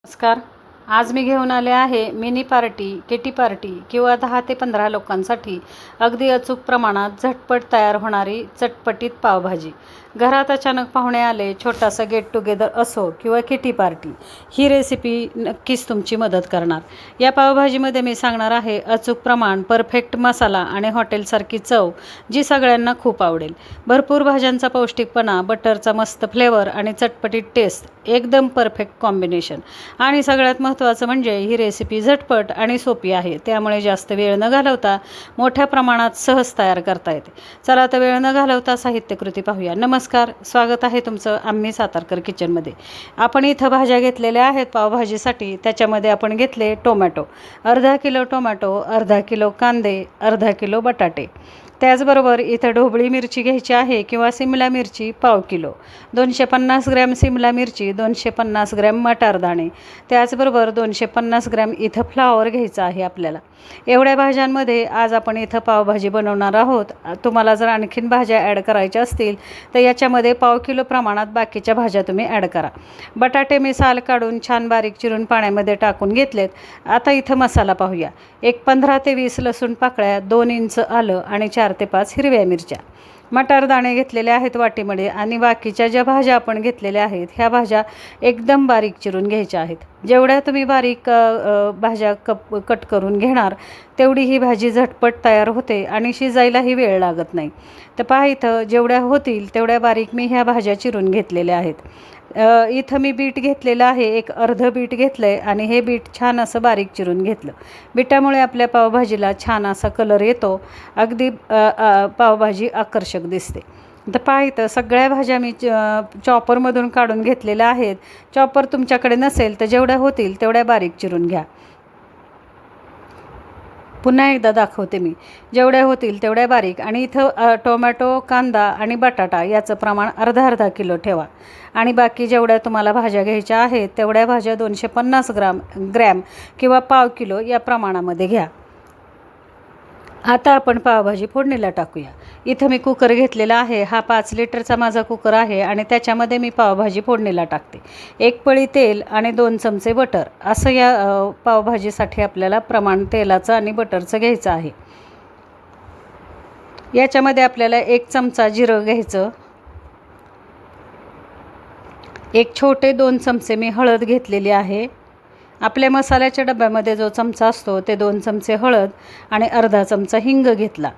नमस्कार. आज मी घेऊन आले आहे मिनी पार्टी, किटी पार्टी किंवा 10 ते 15 लोकांसाठी अगदी अचूक प्रमाणात झटपट तयार होणारी चटपटीत पावभाजी. घरात अचानक पाहुणे आले, छोटासा गेट टुगेदर असो किंवा किटी पार्टी, ही रेसिपी नक्कीच तुमची मदत करणार. या पावभाजीमध्ये मी सांगणार आहे अचूक प्रमाण, परफेक्ट मसाला आणि हॉटेलसारखी चव, जी सगळ्यांना खूप आवडेल. भरपूर भाज्यांचा पौष्टिकपणा, बटरचा मस्त फ्लेवर आणि चटपटीत टेस्ट, एकदम परफेक्ट कॉम्बिनेशन. आणि सगळ्यात महत्त्वाचं म्हणजे ही रेसिपी झटपट आणि सोपी आहे, त्यामुळे जास्त वेळ न घालवता मोठ्या प्रमाणात सहज तयार करता येते. चला तर वेळ न घालवता साहित्यकृती पाहूया. नमस्कार, स्वागत आहे तुमचं आम्ही सातारकर किचनमध्ये. आपण इथं भाज्या घेतलेल्या आहेत पावभाजीसाठी. त्याच्यामध्ये आपण घेतले टोमॅटो, अर्धा किलो टोमॅटो, अर्धा किलो कांदे, अर्धा किलो बटाटे. त्याचबरोबर इथं ढोबळी मिरची घ्यायची आहे किंवा सिमला मिरची पाव किलो, 250 ग्रॅम सिमला मिरची, 250 ग्रॅम मटारदाणे, त्याचबरोबर 250 ग्रॅम इथं फ्लॉवर घ्यायचं आहे आपल्याला. एवढ्या भाज्यांमध्ये आज आपण इथं पावभाजी बनवणार आहोत. तुम्हाला जर आणखीन भाज्या ॲड करायच्या असतील तर याच्यामध्ये पाव किलो प्रमाणात बाकीच्या भाज्या तुम्ही ॲड करा. बटाटे मी साल काढून छान बारीक चिरून पाण्यामध्ये टाकून घेतलेत. आता इथं मसाला पाहूया. एक 15 ते 20 लसूण पाकळ्या, 2 इंच आलं आणि 4 ते 5 हिरव्या मिरच्या. मटारदाणे घेतलेले आहेत वाटीमध्ये. आणि बाकीच्या ज्या भाज्या आपण घेतलेल्या आहेत ह्या भाज्या एकदम बारीक चिरून घ्यायच्या आहेत. जेवढ्या तुम्ही बारीक भाज्या कट करून घेणार तेवढी ही भाजी झटपट तयार होते आणि शिजायलाही वेळ लागत नाही. तर पहा, इथं जेवढ्या होतील तेवढ्या बारीक मी ह्या भाज्या चिरून घेतलेल्या आहेत. इथं मी बीट घेतलेलं आहे, एक अर्ध बीट घेतलं आहे आणि हे बीट छान असं बारीक चिरून घेतलं. बीटामुळे आपल्या पावभाजीला छान असा कलर येतो, अगदी पावभाजी आकर्षक दिसते. तर पहा, इथं सगळ्या भाज्या मी चॉपरमधून काढून घेतलेल्या आहेत. चॉपर तुमच्याकडे नसेल तर जेवढ्या होतील तेवढ्या बारीक चिरून घ्या. पुन्हा एकदा दाखवते मी, जेवढ्या होतील तेवढ्या बारीक. आणि इथं टोमॅटो, कांदा आणि बटाटा याचं प्रमाण अर्धा किलो ठेवा. आणि बाकी जेवढ्या तुम्हाला भाज्या घ्यायच्या आहेत तेवढ्या भाज्या 250 ग्रॅम किंवा पाव किलो या प्रमाणामध्ये घ्या. आता आपण पावभाजी फोडणीला टाकूया. इथं मी कुकर घेतलेला आहे. हा 5 लिटरचा माझा कुकर आहे आणि त्याच्यामध्ये मी पावभाजी फोडणीला टाकते. 1 पळी तेल आणि 2 चमचे बटर, असं या पावभाजीसाठी आपल्याला प्रमाण तेलाचं आणि बटरचं घ्यायचं आहे. याच्यामध्ये आपल्याला 1 चमचा जिरं घ्यायचं. एक छोटे 2 चमचे मी हळद घेतलेली आहे. आपल्या मसाल्याच्या डब्यामध्ये जो चमचा असतो ते 2 चमचे हळद आणि अर्धा चमचा हिंग घेतला.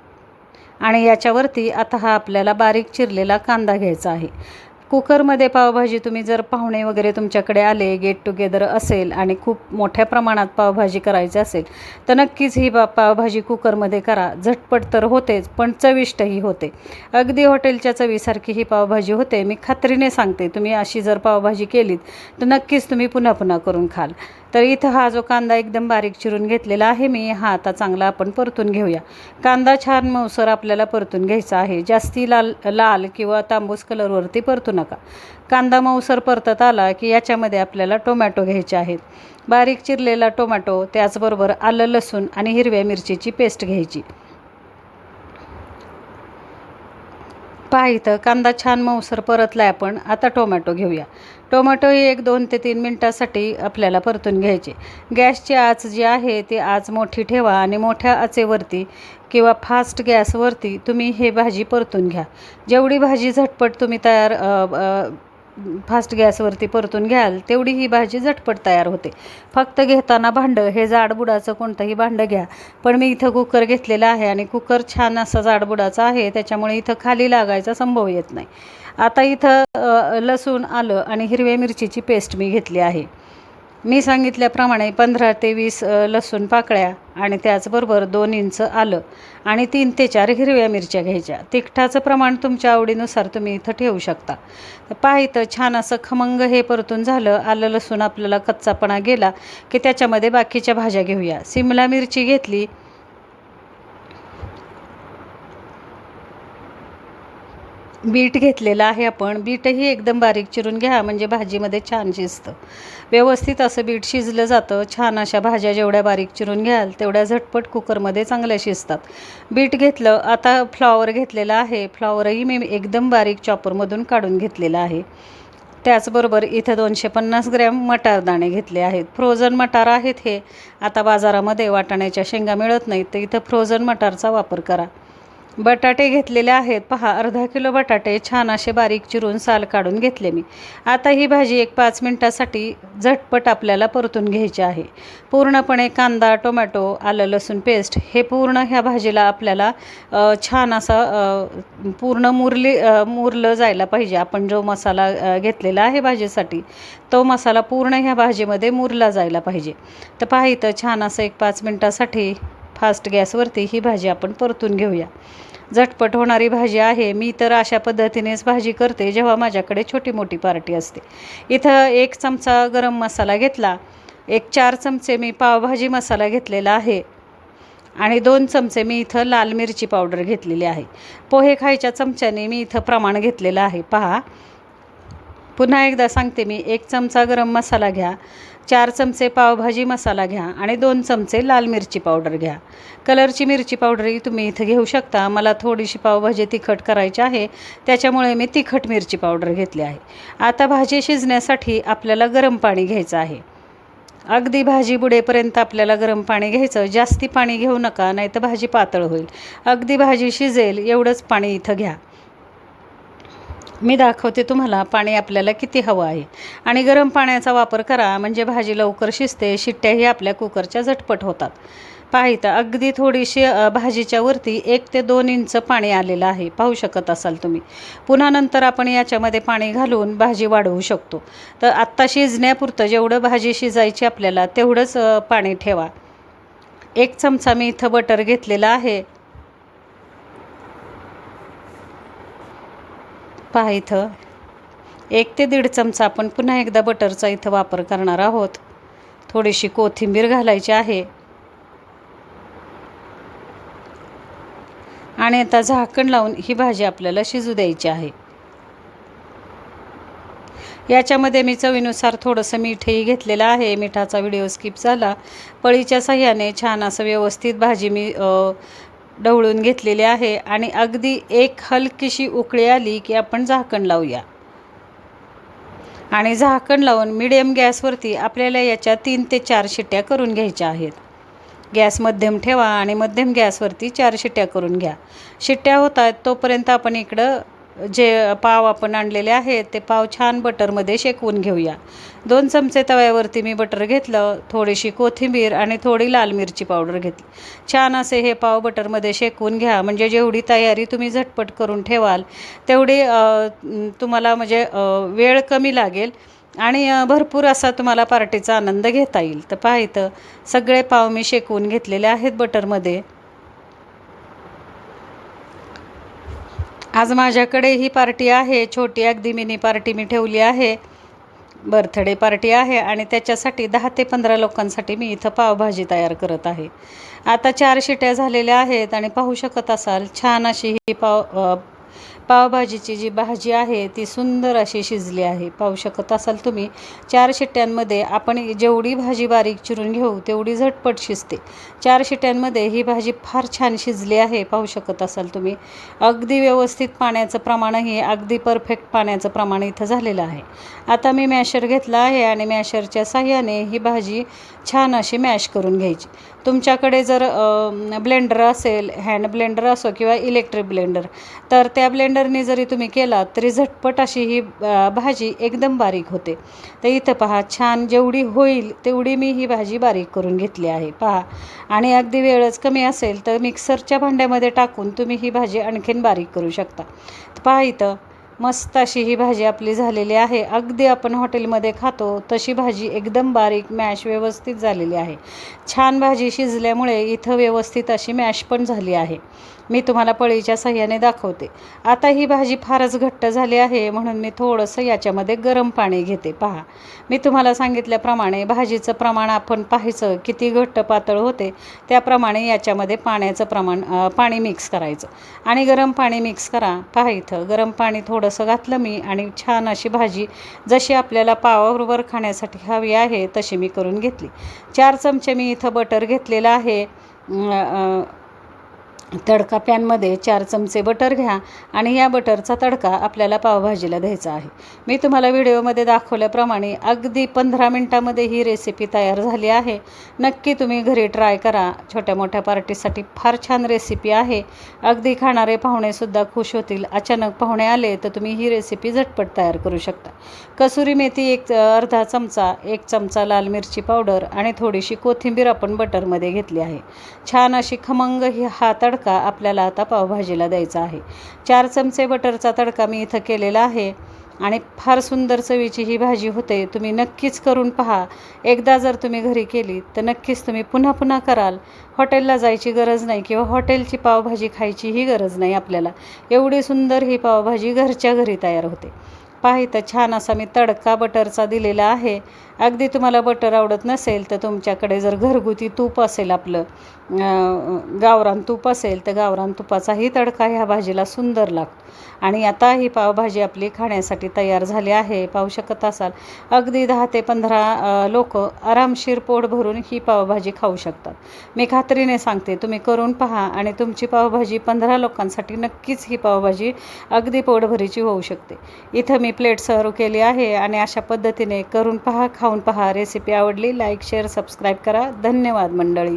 आणि याच्यावरती आता हा आपल्याला बारीक चिरलेला कांदा घ्यायचा आहे. कुकरमध्ये पावभाजी, तुम्ही जर पाहुणे वगैरे तुमच्याकडे आले, गेट टुगेदर असेल आणि खूप मोठ्या प्रमाणात पावभाजी करायची असेल तर नक्कीच ही पावभाजी कुकरमध्ये करा. झटपट तर होतेच पण चविष्टही होते. अगदी हॉटेलच्या चवीसारखी ही पावभाजी होते. मी खात्रीने सांगते, तुम्ही अशी जर पावभाजी केलीत तर नक्कीच तुम्ही पुन्हा पुन्हा करून खाल. तर इथं हा जो कांदा एकदम बारीक चिरून घेतलेला आहे मी, हा आता चांगला आपण परतून घेऊया. कांदा छान मऊसर आपल्याला परतून घ्यायचा आहे. जास्ती लाल किंवा तांबूस कलरवरती परतू नका. कांदा मऊसर परतत आला की याच्यामध्ये आपल्याला टोमॅटो घ्यायचे आहेत. बारीक चिरलेला टोमॅटो, त्याचबरोबर आलं, लसूण आणि हिरव्या मिरचीची पेस्ट घ्यायची. पहा, इथं कांदा छान मऊसर परतला आहे आपण. आता टोमॅटो घेऊया. टोमॅटो ही 1-2 ते 3 मिनटासाठी आपल्याला परतून घ्यायचे. गॅसची आच जी आहे ती आच मोठी ठेवा आणि मोठ्या आचेवरती किंवा फास्ट गॅसवरती तुम्ही हे भाजी परतून घ्या. जेवढी भाजी झटपट तुम्ही फास्ट गॅसवरती परतून घ्याल तेवढी ही भाजी झटपट तयार होते. फक्त घेताना भांडं हे जाडबुडाचं कोणतंही भांडं घ्या. पण मी इथं कुकर घेतलेला आहे आणि कुकर छान असा जाडबुडाचा आहे, त्याच्यामुळे इथं खाली लागायचा संभव येत नाही. आता इथं लसूण, आलं आणि हिरव्या मिरचीची पेस्ट मी घेतली आहे. मी सांगितल्याप्रमाणे 15 ते 20 लसूण पाकळ्या आणि त्याचबरोबर 2 इंच आलं आणि 3 ते 4 हिरव्या मिरच्या घ्यायच्या. तिखटाचं प्रमाण तुमच्या आवडीनुसार तुम्ही इथं ठेवू शकता. तर पहा, इथं छान असं खमंग हे परतून झालं. आलं लसूण आपल्याला कच्चापणा गेला की त्याच्यामध्ये बाकीच्या भाज्या घेऊया. सिमला मिरची घेतली. बीट घेतलेलं आहे आपण. बीटही एकदम बारीक चिरून घ्या, म्हणजे भाजीमध्ये छान शिजतं. व्यवस्थित असं बीट शिजलं जातं. छान अशा भाज्या जेवढ्या बारीक चिरून घ्याल तेवढ्या झटपट कुकरमध्ये चांगल्या शिजतात. बीट घेतलं. आता फ्लॉवर घेतलेला आहे. फ्लॉवरही मी एकदम बारीक चॉपरमधून काढून घेतलेला आहे. त्याचबरोबर इथं 250 ग्रॅम मटारदाणे घेतले आहेत. फ्रोझन मटार आहेत हे. आता बाजारामध्ये वाटाण्याच्या शेंगा मिळत नाहीत, तर इथं फ्रोझन मटारचा वापर करा. बटाटे घेतलेले आहेत. पहा, अर्धा किलो बटाटे छान असे बारीक चिरून साल काढून घेतले मी. आता ही भाजी एक 5 मिनटासाठी झटपट आपल्याला परतून घ्यायची आहे. पूर्णपणे कांदा, टोमॅटो, आलं लसूण पेस्ट हे पूर्ण ह्या भाजीला आपल्याला छान असा पूर्ण मुरलं जायला पाहिजे. आपण जो मसाला घेतलेला आहे भाजीसाठी, तो मसाला पूर्ण ह्या भाजीमध्ये मुरला जायला पाहिजे. तर पहा, इथं छान असं एक 5 मिनटासाठी फास्ट गॅसवरती ही भाजी आपण परतून घेऊया. झटपट होणारी भाजी आहे. मी तर अशा पद्धतीनेच भाजी करते जेव्हा माझ्याकडे छोटी मोठी पार्टी असते. इथं 1 चमचा गरम मसाला घेतला, 4 चमचे मी पावभाजी मसाला घेतलेला आहे आणि 2 चमचे मी इथं लाल मिरची पावडर घेतलेली आहे. पोहे खायच्या चमच्याने मी इथं प्रमाण घेतलेलं आहे. पहा, पुन्हा एकदा सांगते मी, 1 चमचा गरम मसाला घ्या, 4 चमचे पावभाजी मसाला घ्या आणि 2 चमचे लाल मिरची पावडर घ्या. कलरची मिरची पावडरही तुम्ही इथं घेऊ शकता. मला थोडीशी पावभाजी तिखट करायची आहे, त्याच्यामुळे मी तिखट मिरची पावडर घेतली आहे. आता भाजी शिजण्यासाठी आपल्याला गरम पाणी घ्यायचं आहे. अगदी भाजी बुडेपर्यंत आपल्याला गरम पाणी घ्यायचं. जास्ती पाणी घेऊ नका, नाही तर भाजी पातळ होईल. अगदी भाजी शिजेल एवढंच पाणी इथं घ्या. मी दाखवते तुम्हाला पाणी आपल्याला किती हवं आहे. आणि गरम पाण्याचा वापर करा, म्हणजे भाजी लवकर शिजते. शिट्ट्याही आपल्या कुकरच्या झटपट होतात. पाहिता अगदी थोडीशी भाजीच्या वरती 1 ते 2 इंच पाणी आलेलं आहे. पाहू शकत असाल तुम्ही. पुन्हा नंतर आपण याच्यामध्ये पाणी घालून भाजी वाढवू शकतो. तर आत्ता शिजण्यापुरतं जेवढं भाजी शिजायची आपल्याला तेवढंच पाणी ठेवा. 1 चमचा मी इथं बटर घेतलेला आहे. पहा, इथं 1 ते 1.5 चमचा आपण पुन्हा एकदा बटरचा इथं वापर करणार आहोत. थोडीशी कोथिंबीर घालायची आहे आणि आता झाकण लावून ही भाजी आपल्याला शिजू द्यायची आहे. याच्यामध्ये मी चवीनुसार थोडंसं मीठही घेतलेलं आहे. मिठाचा व्हिडिओ स्किप झाला. पळीच्या साह्याने छान असं व्यवस्थित भाजी मी ढवळून घेतलेली आहे आणि अगदी एक हलकीशी उकळी आली की आपण झाकण लावूया. आणि झाकण लावून मिडियम गॅसवरती आपल्याला याच्या 3 ते 4 शिट्ट्या करून घ्यायच्या आहेत. गॅस मध्यम ठेवा आणि मध्यम गॅसवरती 4 शिट्ट्या करून घ्या. शिट्ट्या होतात तोपर्यंत आपण इकडं जे पाव आपण आणलेले आहेत ते पाव छान बटरमध्ये शेकवून घेऊया. 2 चमचे तव्यावरती मी बटर घेतलं, थोडीशी कोथिंबीर आणि थोडी लाल मिरची पावडर घेतली. छान असे हे पाव बटरमध्ये शेकवून घ्या, म्हणजे जेवढी तयारी तुम्ही झटपट करून ठेवाल तेवढी तुम्हाला म्हणजे वेळ कमी लागेल आणि भरपूर असा तुम्हाला पार्टीचा आनंद घेता येईल. तर पहा, इथं सगळे पाव मी शेकवून घेतलेले आहेत बटरमध्ये. आज माझ्याकडे ही पार्टी आहे, छोटी अगदी मिनी पार्टी मी ठेवली आहे. बर्थडे पार्टी आहे आणि त्याच्यासाठी 10 ते 15 लोकांसाठी मी इथं पावभाजी तयार करत आहे. आता 4 शिट्या झालेल्या आहेत आणि पाहू शकत असाल छान अशी ही पावभाजीची जी भाजी आहे ती सुंदर अशी शिजली आहे. पाहू शकत असाल तुम्ही. 4 शिट्ट्यांमध्ये आपण जेवढी भाजी बारीक चिरून घेऊ तेवढी झटपट शिजते. 4 शिट्ट्यांमध्ये ही भाजी फार छान शिजली आहे. पाहू शकत असाल तुम्ही. अगदी व्यवस्थित पाण्याचं प्रमाणही अगदी परफेक्ट पाण्याचं प्रमाण इथं झालेलं आहे. आता मी मॅशर घेतला आहे आणि मॅशरच्या साह्याने ही भाजी छान अशी मॅश करून घ्यायची. तुमच्याकडे जर ब्लेंडर असेल, हँड ब्लेंडर असो किंवा इलेक्ट्रिक ब्लेंडर, तर त्या ब्लेंडरने जरी तुम्ही केलात तरी झटपट अशी ही भाजी एकदम बारीक होते. तर इथं पहा, छान जेवढी होईल तेवढी मी ही भाजी बारीक करून घेतली आहे. पहा, आणि अगदी वेळच कमी असेल तर मिक्सरच्या भांड्यामध्ये टाकून तुम्ही ही भाजी आणखीन बारीक करू शकता. तर पहा, इथं मस्त अशी ही भाजी आपली झालेली आहे. अगदी आपण हॉटेलमध्ये खातो तशी भाजी एकदम बारीक मॅश व्यवस्थित झालेली आहे. छान भाजी शिजल्यामुळे इथं व्यवस्थित अशी मॅश पण झाली आहे. मी तुम्हाला पळीच्या साह्याने दाखवते. आता ही भाजी फारच घट्ट झाली आहे म्हणून मी थोडंसं याच्यामध्ये गरम पाणी घेते. पहा, मी तुम्हाला सांगितल्याप्रमाणे भाजीचं प्रमाण आपण पाहायचं किती घट्ट पातळ होते, त्याप्रमाणे याच्यामध्ये पाण्याचं पाणी मिक्स करायचं आणि गरम पाणी मिक्स करा. पहा, इथं गरम पाणी थोडंसं घातलं मी आणि छान अशी भाजी जशी आपल्याला पावाबरोबर खाण्यासाठी हवी आहे तशी मी करून घेतली. 4 चमचे मी इथं बटर घेतलेलं आहे. तडका पॅनमध्ये 4 चमचे बटर घ्या आणि या बटरचा तडका आपल्याला पावभाजीला द्यायचा आहे. मी तुम्हाला व्हिडिओमध्ये दाखवल्याप्रमाणे अगदी 15 मिनटामध्ये ही रेसिपी तयार झाली आहे. नक्की तुम्ही घरी ट्राय करा. छोट्या मोठ्या पार्टीसाठी फार छान रेसिपी आहे. अगदी खाणारे पाहुणेसुद्धा खुश होतील. अचानक पाहुणे आले तर तुम्ही ही रेसिपी झटपट तयार करू शकता. कसुरी मेथी अर्धा चमचा, 1 चमचा लाल मिरची पावडर आणि थोडीशी कोथिंबीर आपण बटरमध्ये घेतली आहे. छान अशी खमंग हा तडका आपल्याला आता पावभाजीला द्यायचा आहे. 4 चमचे बटरचा तडका मी इथं केलेला आहे आणि फार सुंदर चवीची ही भाजी होते. तुम्ही नक्कीच करून पहा. एकदा जर तुम्ही घरी केली तर नक्कीच तुम्ही पुन्हा पुन्हा कराल. हॉटेलला जायची गरज नाही किंवा हॉटेलची पावभाजी खायचीही गरज नाही आपल्याला. एवढी सुंदर ही पावभाजी घरच्या घरी तयार होते. पहा इथं छान असा मी तडका बटरचा दिलेला आहे. अगदी तुम्हाला बटर आवडत नसेल तर तुमच्याकडे जर घरगुती तूप असेल आपलं गावरान तूप असेल तर गावरान तुपाचाही तडका ह्या भाजीला सुंदर लागतो. आणि आता ही पावभाजी आपली खाण्यासाठी तयार झाली आहे. पाहू शकत असाल अगदी 10 ते 15 लोक आरामशीर पोट भरून ही पावभाजी खाऊ शकतात. मी खात्रीने सांगते तुम्ही करून पहा आणि तुमची पावभाजी 15 लोकांसाठी नक्कीच ही पावभाजी अगदी पोटभरीची होऊ शकते. इथं मी प्लेट सर्व केली आहे आणि अशा पद्धतीने करून पहा, खाऊन पहा. रेसिपी आवडली लाईक, शेअर, सबस्क्राईब करा. धन्यवाद मंडळी.